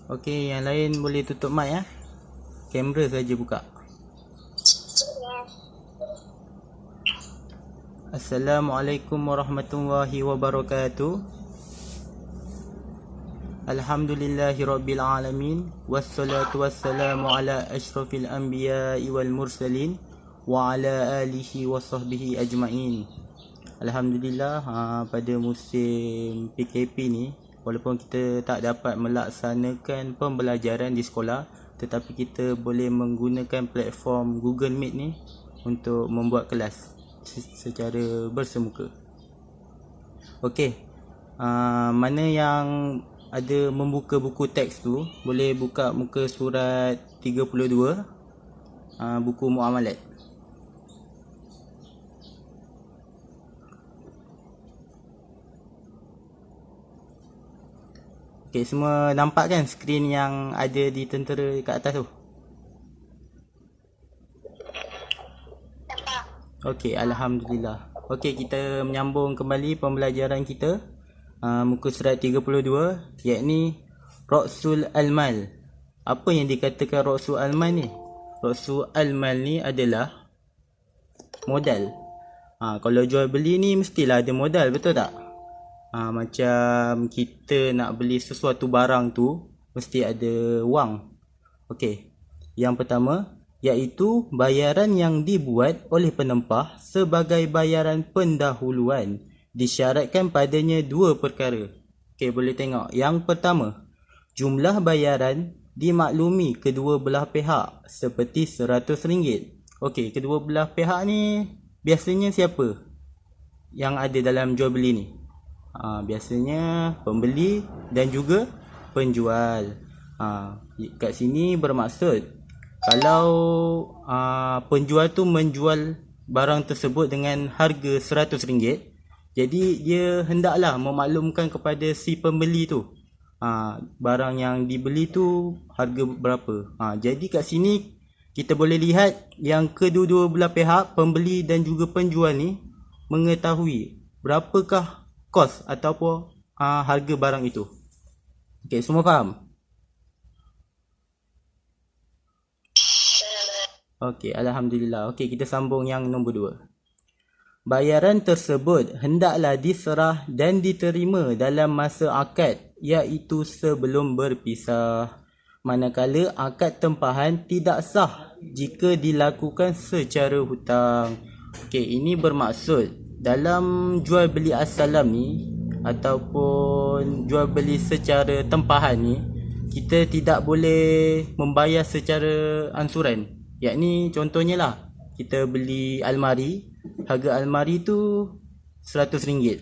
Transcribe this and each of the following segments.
Okey, yang lain boleh tutup mic ya. Kamera saja buka. Assalamualaikum warahmatullahi wabarakatuh. Alhamdulillahirabbil alamin wassalatu wassalamu ala asyrafil anbiya'i wal mursalin wa ala alihi wa sahbihi ajma'in. Alhamdulillah, pada musim PKP ni, walaupun kita tak dapat melaksanakan pembelajaran di sekolah, tetapi kita boleh menggunakan platform Google Meet ni untuk membuat kelas secara bersemuka. Okey, mana yang ada membuka buku teks tu, boleh buka muka surat 32, buku muamalat. Okey, semua nampak kan skrin yang ada di tentera kat atas tu? Nampak. Okey, alhamdulillah. Okey, kita menyambung kembali pembelajaran kita. Muka surat 32, yakni Ra'sul Al-Mal. Apa yang dikatakan Ra'sul Al-Mal ni? Ra'sul Al-Mal ni adalah modal. Kalau jual beli ni mestilah ada modal, betul tak? Macam kita nak beli sesuatu barang tu, mesti ada wang. Okey, yang pertama iaitu bayaran yang dibuat oleh penempah sebagai bayaran pendahuluan. Disyaratkan padanya dua perkara. Okey, boleh tengok. Yang pertama, jumlah bayaran dimaklumi kedua belah pihak seperti RM100. Okey, kedua belah pihak ni biasanya siapa yang ada dalam jual beli ni? Biasanya pembeli dan juga penjual. Kat sini bermaksud kalau penjual tu menjual barang tersebut dengan harga RM100, jadi dia hendaklah memaklumkan kepada si pembeli tu barang yang dibeli tu harga berapa. Jadi kat sini kita boleh lihat yang kedua-dua belah pihak, pembeli dan juga penjual ni, mengetahui berapakah kos ataupun harga barang itu. Okey, semua faham? Okey, alhamdulillah. Okey, kita sambung yang nombor 2. Bayaran tersebut hendaklah diserah dan diterima dalam masa akad, iaitu sebelum berpisah. Manakala akad tempahan tidak sah jika dilakukan secara hutang. Okey, ini bermaksud dalam jual beli as-salam ni ataupun jual beli secara tempahan ni, kita tidak boleh membayar secara ansuran. Yakni contohnya lah, kita beli almari, harga almari tu RM100.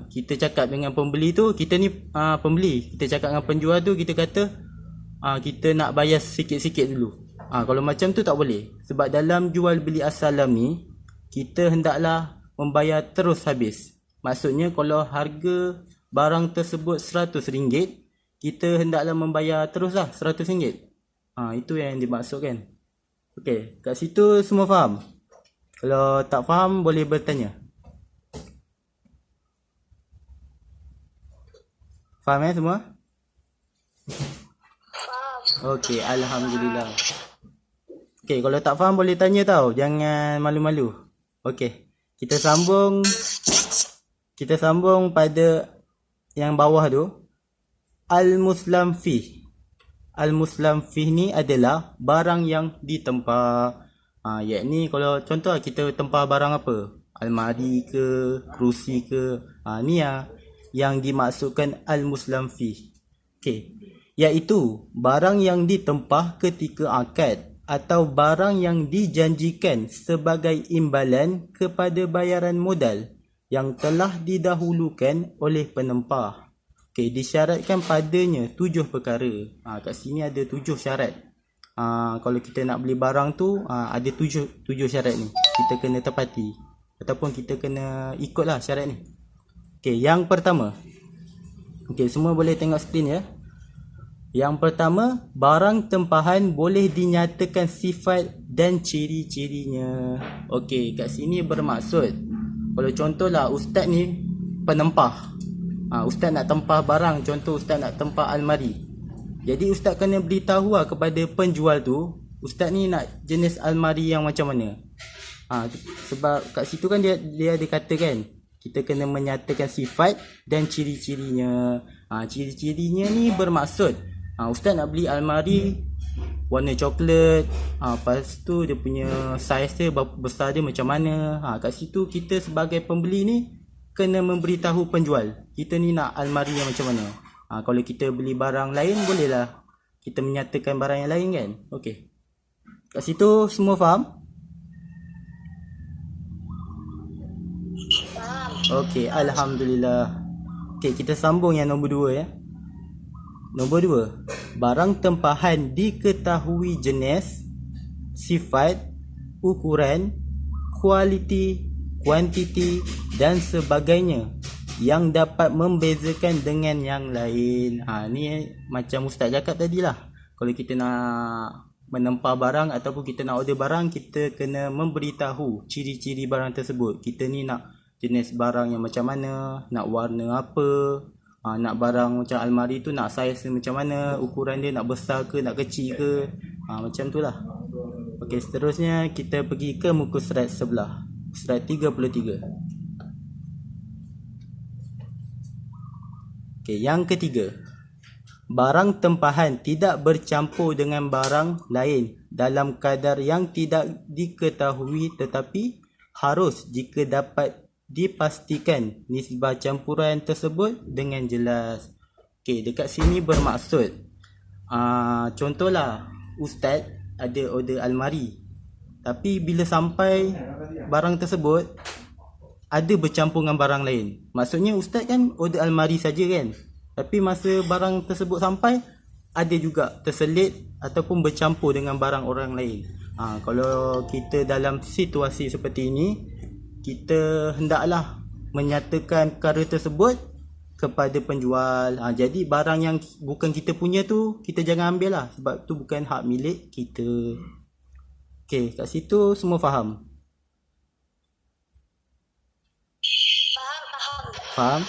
Kita cakap dengan pembeli tu, kita ni pembeli, kita cakap dengan penjual tu, kita kata kita nak bayar sikit-sikit dulu. Kalau macam tu tak boleh. Sebab dalam jual beli as-salam ni, kita hendaklah membayar terus habis. Maksudnya kalau harga barang tersebut RM100, kita hendaklah membayar teruslah RM100. Itu yang dimaksudkan. Okey, kat situ semua faham? Kalau tak faham boleh bertanya. Faham semua? Faham. Okey, alhamdulillah. Okey, kalau tak faham boleh tanya tau, jangan malu-malu. Okey, kita sambung pada yang bawah tu. Al-Muslam Fih. Al-Muslam Fih ni adalah barang yang ditempah. Yakni kalau contoh kita tempah barang apa? Almari ke, kerusi ke. Ni yang dimaksudkan Al-Muslam Fih. Okey, iaitu barang yang ditempah ketika akad atau barang yang dijanjikan sebagai imbalan kepada bayaran modal yang telah didahulukan oleh penempah. Okey, disyaratkan padanya 7 perkara. Kat sini ada 7 syarat. Kalau kita nak beli barang tu, ada 7 syarat ni. Kita kena tepati ataupun kita kena ikutlah syarat ni. Okey, yang pertama. Okey, semua boleh tengok skrin ya. Yang pertama, barang tempahan boleh dinyatakan sifat dan ciri-cirinya. Okey, kat sini bermaksud, kalau contohlah ustaz ni penempah. Ustaz nak tempah barang, contoh ustaz nak tempah almari. Jadi ustaz kena beritahu lah kepada penjual tu, ustaz ni nak jenis almari yang macam mana. Sebab kat situ kan dia ada kata kan, kita kena menyatakan sifat dan ciri-cirinya. Ciri-cirinya ni bermaksud ustaz nak beli almari warna coklat, lepas tu dia punya saiz dia, besar dia macam mana. Kat situ kita sebagai pembeli ni kena memberitahu penjual, kita ni nak almari yang macam mana. Kalau kita beli barang lain, bolehlah kita menyatakan barang yang lain kan. Okey. Kat situ semua faham? Faham. Okey, alhamdulillah. Okey, kita sambung yang nombor 2 ya. Nombor 2, barang tempahan diketahui jenis, sifat, ukuran, kualiti, kuantiti dan sebagainya yang dapat membezakan dengan yang lain. Ni macam ustaz cakap tadilah. Kalau kita nak menempah barang ataupun kita nak order barang, kita kena memberitahu ciri-ciri barang tersebut. Kita ni nak jenis barang yang macam mana, nak warna apa, nak barang macam almari tu nak saiz dia macam mana, ukuran dia nak besar ke nak kecil ke, macam tu lah. Okey, seterusnya kita pergi ke muka surat sebelah, surat 33. Okey, yang ketiga, barang tempahan tidak bercampur dengan barang lain dalam kadar yang tidak diketahui, tetapi harus jika dapat dipastikan nisbah campuran tersebut dengan jelas. Okey, dekat sini bermaksud contohlah ustaz ada order almari, tapi bila sampai barang tersebut ada bercampur dengan barang lain. Maksudnya ustaz kan order almari saja kan, tapi masa barang tersebut sampai ada juga terselit ataupun bercampur dengan barang orang lain. Kalau kita dalam situasi seperti ini, kita hendaklah menyatakan perkara tersebut kepada penjual. Jadi barang yang bukan kita punya tu kita jangan ambil lah, sebab tu bukan hak milik kita. Okey, kat situ semua faham? Faham?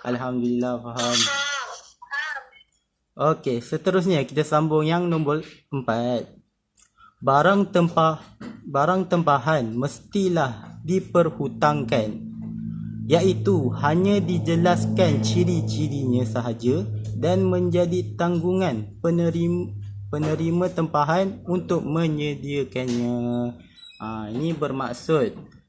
Alhamdulillah faham. Okey, seterusnya kita sambung yang nombor 4. Barang tempahan mestilah diperhutangkan, iaitu hanya dijelaskan ciri-cirinya sahaja dan menjadi tanggungan penerima tempahan untuk menyediakannya. Ini bermaksud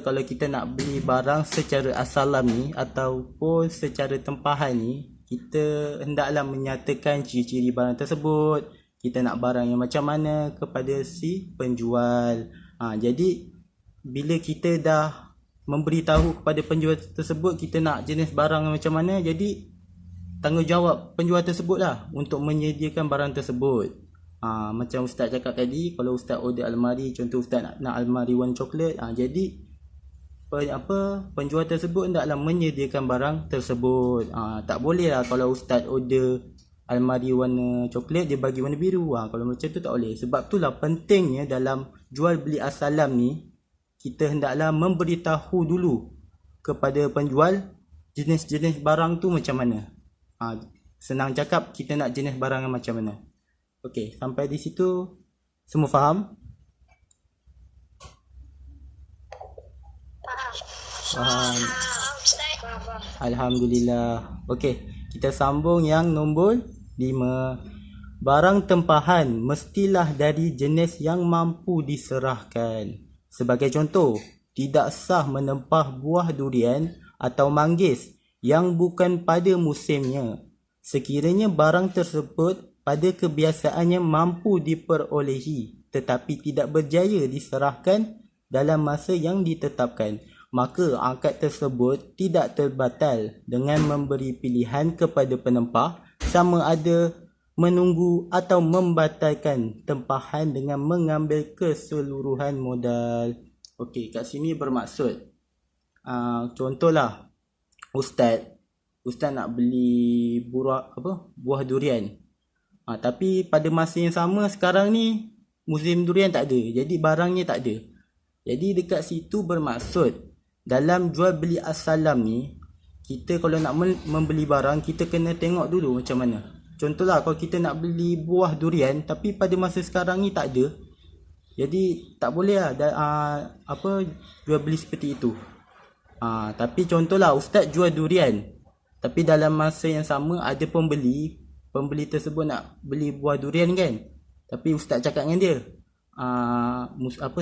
kalau kita nak beli barang secara asalam ni ataupun secara tempahan ni, kita hendaklah menyatakan ciri-ciri barang tersebut, kita nak barang yang macam mana kepada si penjual. Jadi bila kita dah memberitahu kepada penjual tersebut kita nak jenis barang yang macam mana, jadi tanggungjawab penjual tersebut lah untuk menyediakan barang tersebut. Macam ustaz cakap tadi, kalau ustaz order almari, contoh ustaz nak almari warna coklat, jadi penjual tersebut hendaklah menyediakan barang tersebut. Tak boleh lah kalau ustaz order almari warna coklat dia bagi warna biru. Kalau macam tu tak boleh. Sebab itulah pentingnya dalam jual beli asalam ni, kita hendaklah memberitahu dulu kepada penjual jenis-jenis barang tu macam mana. Senang cakap, kita nak jenis barang yang macam mana. Okey, sampai di situ semua faham? Faham. Alhamdulillah. Okey, kita sambung yang nombor 5. Barang tempahan mestilah dari jenis yang mampu diserahkan. Sebagai contoh, tidak sah menempah buah durian atau manggis yang bukan pada musimnya, sekiranya barang tersebut pada kebiasaannya mampu diperolehi tetapi tidak berjaya diserahkan dalam masa yang ditetapkan, maka akad tersebut tidak terbatal dengan memberi pilihan kepada penempah sama ada menunggu atau membatalkan tempahan dengan mengambil keseluruhan modal. Okey, kat sini bermaksud contohlah ustaz nak beli buah durian. Tapi pada masa yang sama sekarang ni musim durian tak ada, jadi barangnya tak ada. Jadi dekat situ bermaksud dalam jual beli asalam ni, kita kalau nak membeli barang, kita kena tengok dulu macam mana. contohlah kalau kita nak beli buah durian tapi pada masa sekarang ni tak ada, jadi tak boleh lah jual beli seperti itu. Tapi contohlah ustaz jual durian, tapi dalam masa yang sama ada pembeli tersebut nak beli buah durian kan, tapi ustaz cakap dengan dia,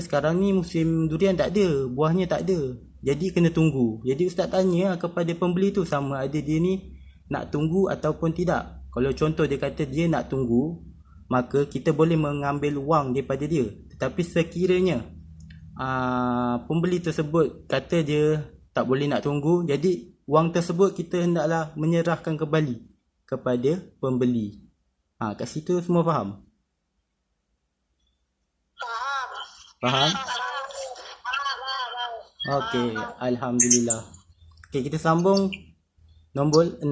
sekarang ni musim durian tak ada, buahnya tak ada, jadi kena tunggu. Jadi ustaz tanya kepada pembeli tu sama ada dia ni nak tunggu ataupun tidak. Kalau contoh dia kata dia nak tunggu, maka kita boleh mengambil wang daripada dia. Tetapi sekiranya pembeli tersebut kata dia tak boleh nak tunggu, jadi wang tersebut kita hendaklah menyerahkan kembali kepada pembeli. Kat situ semua faham? Faham? Okey, alhamdulillah. Okey, kita sambung nombor 6.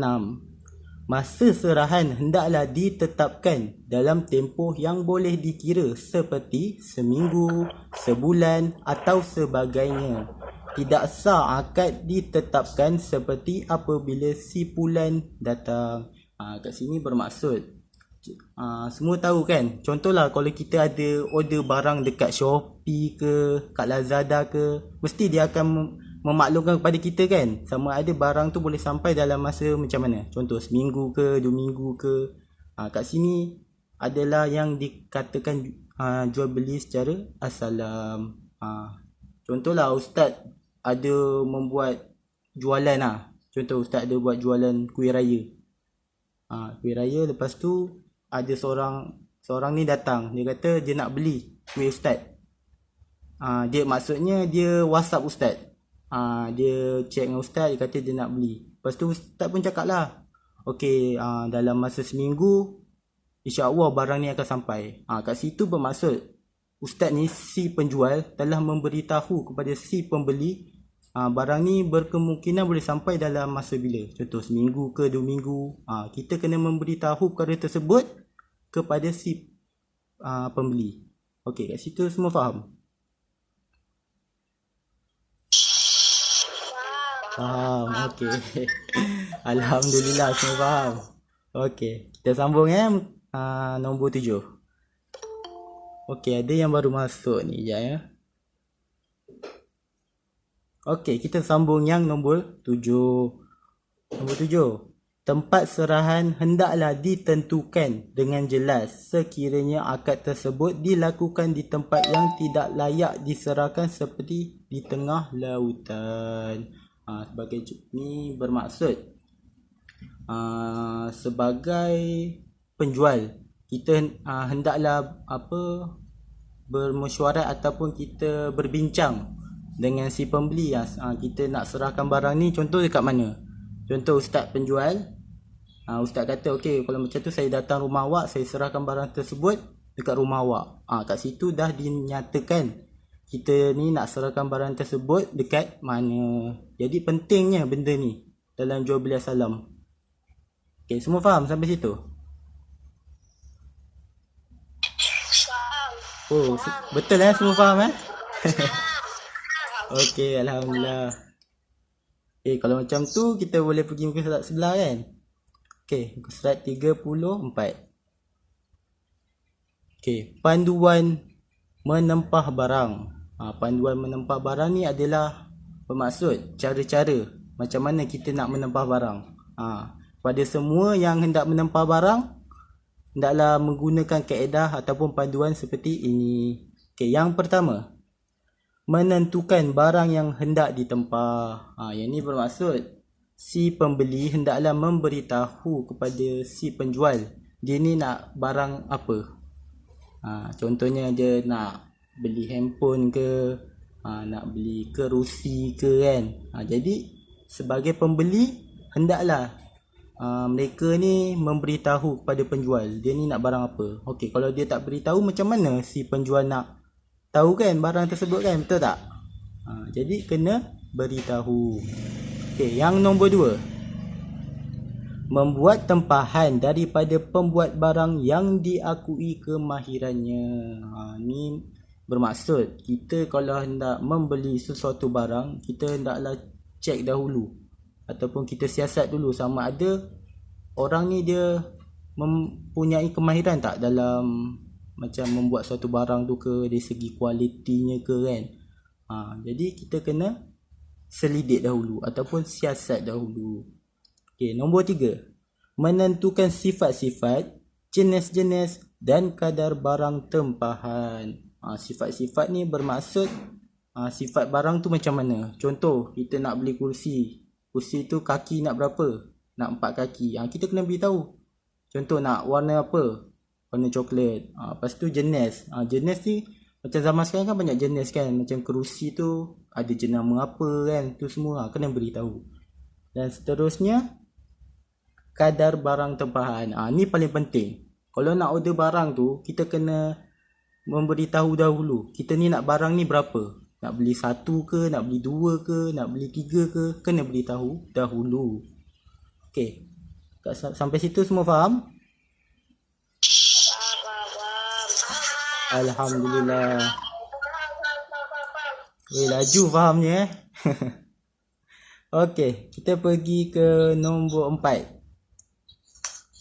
Masa serahan hendaklah ditetapkan dalam tempoh yang boleh dikira seperti seminggu, sebulan atau sebagainya. Tidak sah akad ditetapkan seperti apabila si bulan datang. Kat sini bermaksud semua tahu kan, contohlah kalau kita ada order barang dekat Shopee ke, kat Lazada ke, mesti dia akan memaklumkan kepada kita kan, sama ada barang tu boleh sampai dalam masa macam mana, contoh seminggu ke, 2 minggu ke. Kat sini adalah yang dikatakan jual beli secara assalam. Contohlah ustaz ada membuat jualan contoh ustaz ada buat jualan kuih raya. Kuih raya, lepas tu ada seorang ni datang, dia kata dia nak beli kuih ustaz. Dia maksudnya dia WhatsApp ustaz. Dia check dengan ustaz, dia kata dia nak beli. Lepas tu ustaz pun cakap lah, okey, dalam masa seminggu insya-Allah barang ni akan sampai. Kat situ bermaksud ustaz ni, si penjual telah memberitahu kepada si pembeli barang ni berkemungkinan boleh sampai dalam masa bila, contoh seminggu ke 2 minggu. Kita kena memberitahu perkara tersebut kepada si pembeli. Okey, kat situ semua faham? Faham, okey. Alhamdulillah semua faham. Okey, kita sambung nombor 7. Okey, ada yang baru masuk ni, sekejap ya. Okey, kita sambung yang nombor 7. Nombor 7. Tempat serahan hendaklah ditentukan dengan jelas sekiranya akad tersebut dilakukan di tempat yang tidak layak diserahkan seperti di tengah lautan. Sebagai ni bermaksud sebagai penjual kita hendaklah bermesyuarat ataupun kita berbincang dengan si pembeli. Kita nak serahkan barang ni contoh dekat mana, contoh ustaz penjual, ustaz kata okey, kalau macam tu saya datang rumah awak, saya serahkan barang tersebut dekat rumah awak. Kat situ dah dinyatakan kita ni nak serahkan barang tersebut dekat mana. Jadi pentingnya benda ni dalam jual beli assalam. Okey, semua faham sampai situ? Oh, betul semua faham Okey, alhamdulillah. Kalau macam tu kita boleh pergi muka surat sebelah kan. Okey, muka surat 34. Okey, panduan menempah barang. Panduan menempah barang ni adalah bermaksud cara-cara macam mana kita nak menempah barang. Pada semua yang hendak menempah barang, hendaklah menggunakan kaedah ataupun panduan seperti ini. Okey, yang pertama, menentukan barang yang hendak ditempah. Yang ni bermaksud si pembeli hendaklah memberitahu kepada si penjual dia ni nak barang apa. Contohnya dia nak beli handphone ke, nak beli kerusi ke kan. Jadi sebagai pembeli hendaklah mereka ni memberitahu kepada penjual dia ni nak barang apa. Okey, kalau dia tak beritahu, macam mana si penjual nak tahu kan barang tersebut kan, betul tak? Jadi kena beritahu. Okey, yang nombor 2, membuat tempahan daripada pembuat barang yang diakui kemahirannya. Ni bermaksud kita kalau hendak membeli sesuatu barang, kita hendaklah cek dahulu ataupun kita siasat dulu sama ada orang ni dia mempunyai kemahiran tak dalam macam membuat suatu barang tu ke, dari segi kualitinya ke kan. Jadi kita kena selidik dahulu ataupun siasat dahulu. Okey, nombor 3. Menentukan sifat-sifat, jenis-jenis dan kadar barang tempahan. Sifat-sifat ni bermaksud sifat barang tu macam mana. Contoh, kita nak beli kursi. Kursi tu kaki nak berapa? Nak 4 kaki. Kita kena beritahu. Contoh nak warna apa? Warna coklat. Lepas tu jenis. Jenis ni macam zaman sekarang kan banyak jenis kan. Macam kerusi tu ada jenama apa kan. Tu semua kena beritahu. Dan seterusnya kadar barang tempahan. Ni paling penting. Kalau nak order barang tu, kita kena memberitahu dahulu. Kita ni nak barang ni berapa? Nak beli 1 ke, nak beli 2 ke, nak beli 3 ke, kena beritahu dahulu. Okey. Sampai situ semua faham? Alhamdulillah. Laju fahamnya Okey, kita pergi ke nombor 4.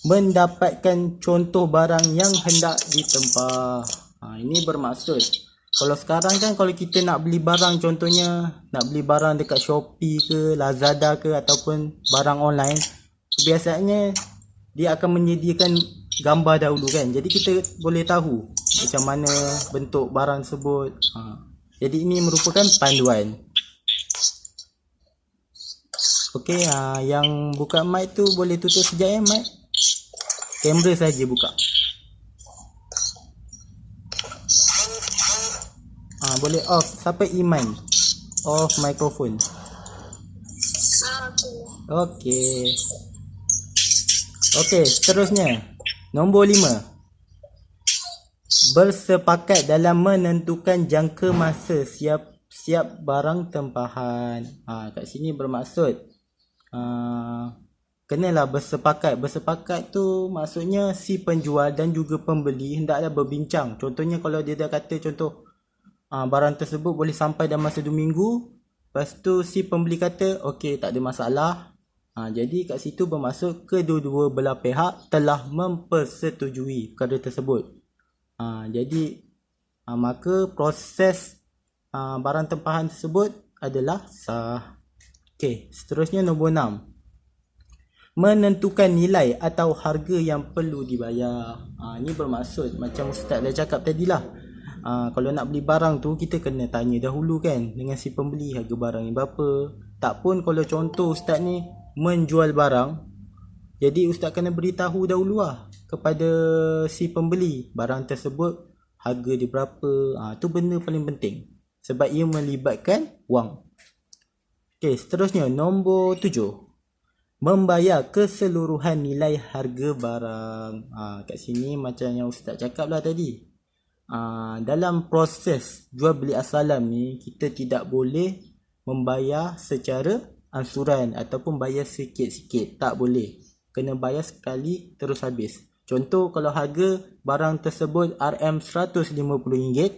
Mendapatkan contoh barang yang hendak ditempah. Ini bermaksud kalau sekarang kan kalau kita nak beli barang, contohnya nak beli barang dekat Shopee ke, Lazada ke ataupun barang online, biasanya dia akan menyediakan gambar dahulu kan. Jadi kita boleh tahu macam mana bentuk barang tersebut. Jadi ini merupakan panduan. Okey, yang buka mic tu boleh tutup sekejap mic. Kamera saja buka. Boleh off. Siapa Iman? Off mikrofon. Okey. Okey, seterusnya. Nombor 5. Bersepakat dalam menentukan jangka masa siap barang tempahan. Kat sini bermaksud kenalah bersepakat. Bersepakat tu maksudnya si penjual dan juga pembeli hendaklah berbincang. Contohnya kalau dia dah kata barang tersebut boleh sampai dalam masa 2 minggu. Lepas tu si pembeli kata okey, tak ada masalah. Jadi kat situ bermaksud kedua-dua belah pihak telah mempersetujui perkara tersebut. Jadi maka proses barang tempahan tersebut adalah sah. Okey, seterusnya nombor 6. Menentukan nilai atau harga yang perlu dibayar. Ini bermaksud macam Ustaz dah cakap tadilah. Kalau nak beli barang tu kita kena tanya dahulu kan dengan si pembeli harga barang ni berapa. Tak pun kalau contoh Ustaz ni menjual barang, jadi Ustaz kena beritahu dahulu kepada si pembeli barang tersebut harga dia berapa. Tu benda paling penting sebab ia melibatkan wang. Okey, seterusnya nombor 7. Membayar keseluruhan nilai harga barang. Kat sini macam yang Ustaz cakap lah tadi. Dalam proses jual beli asalam ni, kita tidak boleh membayar secara ansuran ataupun bayar sikit-sikit. Tak boleh. Kena bayar sekali terus habis. Contoh kalau harga barang tersebut RM150,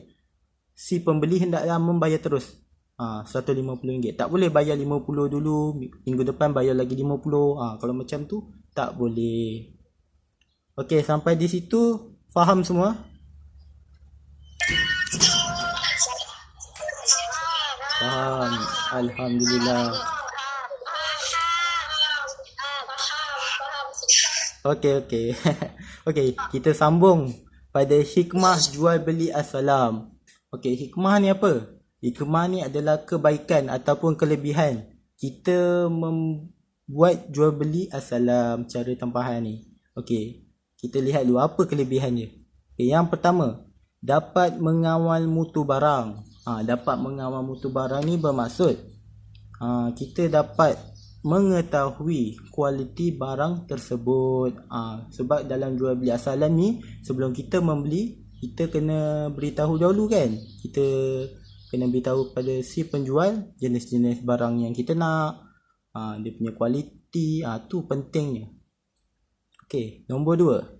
si pembeli hendaklah membayar terus RM150. Tak boleh bayar RM50 dulu, minggu depan bayar lagi RM50. Kalau macam tu tak boleh. Okey, sampai di situ faham semua? Faham. Alhamdulillah. Okey. Okey, kita sambung pada hikmah jual beli asalam. Okey, hikmah ni apa? Hikmah ni adalah kebaikan ataupun kelebihan kita membuat jual beli asalam cara tempahan ni. Okey, kita lihat dulu apa kelebihan dia. Okay, yang pertama, dapat mengawal mutu barang. Dapat mengawal mutu barang ni bermaksud kita dapat mengetahui kualiti barang tersebut. Sebab dalam jual beli asalam ni, sebelum kita membeli, kita kena beritahu dahulu kan. Kita kena beritahu kepada si penjual jenis-jenis barang yang kita nak, dia punya kualiti. Tu pentingnya. Okey, nombor 2.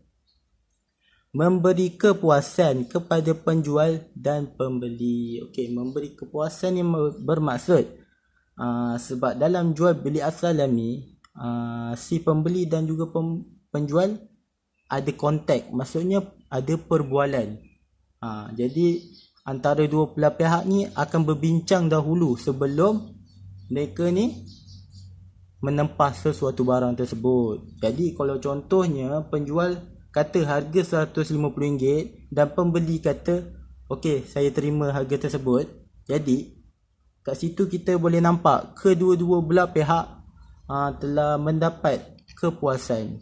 Memberi kepuasan kepada penjual dan pembeli. Okey, memberi kepuasan yang bermaksud sebab dalam jual beli asalam ni, si pembeli dan juga penjual ada kontak, maksudnya ada perbualan. Jadi antara dua belah pihak ni akan berbincang dahulu sebelum mereka ni menempah sesuatu barang tersebut. Jadi kalau contohnya penjual kata harga RM150 dan pembeli kata okey, saya terima harga tersebut. Jadi kat situ kita boleh nampak kedua-dua belah pihak telah mendapat kepuasan.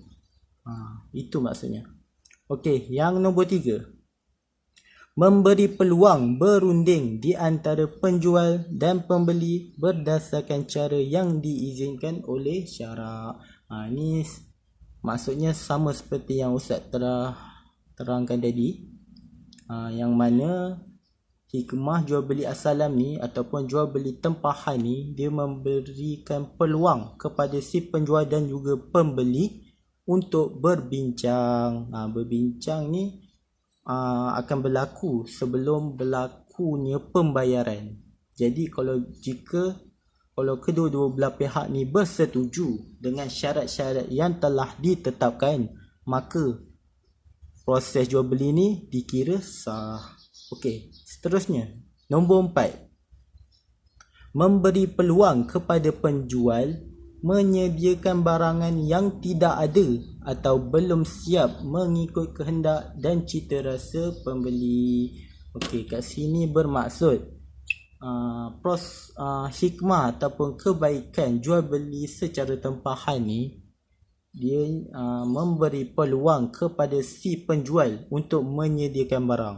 Itu maksudnya. Okey, yang nombor 3. Memberi peluang berunding di antara penjual dan pembeli berdasarkan cara yang diizinkan oleh syarak. Ini maksudnya sama seperti yang Ustaz telah terangkan tadi. Yang mana hikmah jual beli as-salam ni ataupun jual beli tempahan ni, dia memberikan peluang kepada si penjual dan juga pembeli untuk berbincang. Berbincang ni akan berlaku sebelum berlakunya pembayaran. Jadi kalau kedua-dua belah pihak ni bersetuju dengan syarat-syarat yang telah ditetapkan, maka proses jual beli ni dikira sah. Okey, seterusnya nombor 4. Memberi peluang kepada penjual menyediakan barangan yang tidak ada atau belum siap mengikut kehendak dan cita rasa pembeli. Okey, kat sini bermaksud hikmah ataupun kebaikan jual beli secara tempahan ni, dia memberi peluang kepada si penjual untuk menyediakan barang.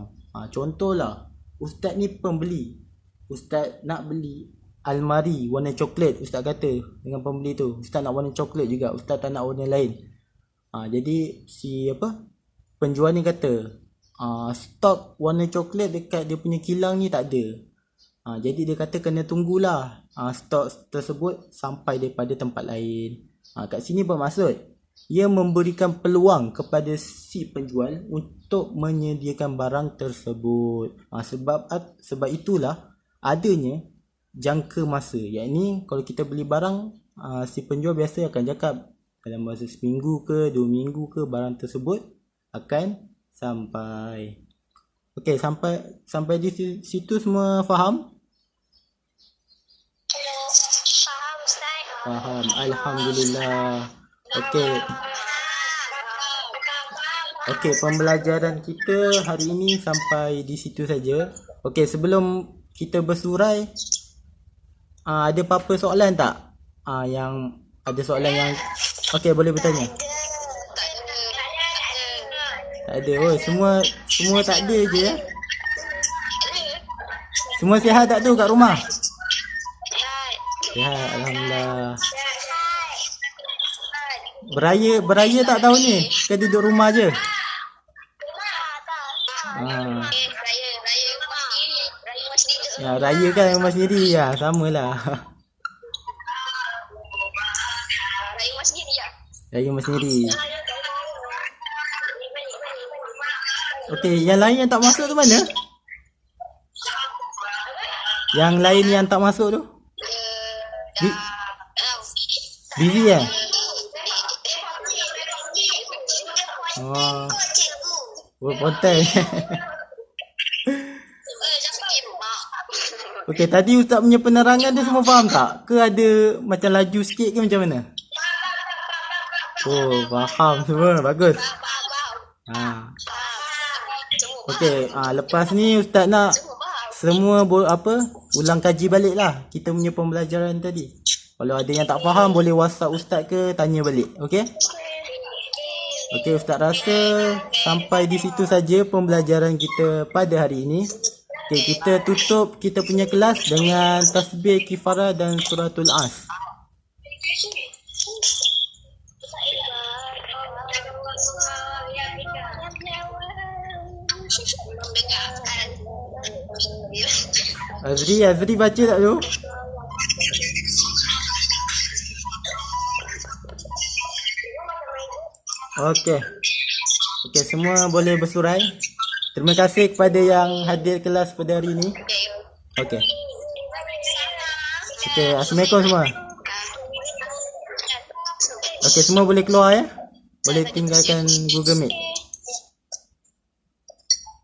Contohlah, Ustaz ni pembeli. Ustaz nak beli almari warna coklat. Ustaz kata dengan pembeli tu, Ustaz nak warna coklat juga, Ustaz tak nak warna lain. Jadi penjual ni kata stok warna coklat dekat dia punya kilang ni tak ada. Jadi dia kata kena tunggulah stok tersebut sampai daripada tempat lain. Kat sini bermaksud ia memberikan peluang kepada si penjual untuk menyediakan barang tersebut. Sebab itulah adanya jangka masa. Yakni kalau kita beli barang, si penjual biasa akan cakap dalam masa seminggu ke 2 minggu ke barang tersebut akan sampai. Okey, sampai di situ semua faham? Faham Ustaz. Faham, alhamdulillah. Okey, pembelajaran kita hari ini sampai di situ saja. Okey, sebelum kita bersurai, ada apa-apa soalan tak? Yang ada soalan yang okey, boleh bertanya. Tak ada. Oh, semua tak ada je ya. Semua sihat tak tu kat rumah? Sihat, alhamdulillah. Beraya tak tahun ni? Ke duduk rumah je? Ya, raya kan rumah sendiri ya, samalah. Raya rumah sendiri. Okey, yang lain yang tak masuk tu mana? Yang lain yang tak masuk tu? Busy ya? Pontai. Okey, tadi Ustaz punya penerangan dia semua faham tak? Ke ada macam laju sikit ke macam mana? Oh, faham semua. Bagus. Okey, lepas ni Ustaz nak semua ulang kaji balik lah kita punya pembelajaran tadi. Kalau ada yang tak faham boleh WhatsApp Ustaz ke tanya balik. Okey? Okey, Ustaz rasa sampai di situ saja pembelajaran kita pada hari ini. Okey, kita tutup kita punya kelas dengan tasbih kifarah dan suratul as. Azri baca tak tu? Okey, semua boleh bersurai. Terima kasih kepada yang hadir kelas pada hari ini. Okey, assalamualaikum semua. Okey, semua boleh keluar ya. boleh tinggalkan Google Meet. Okey.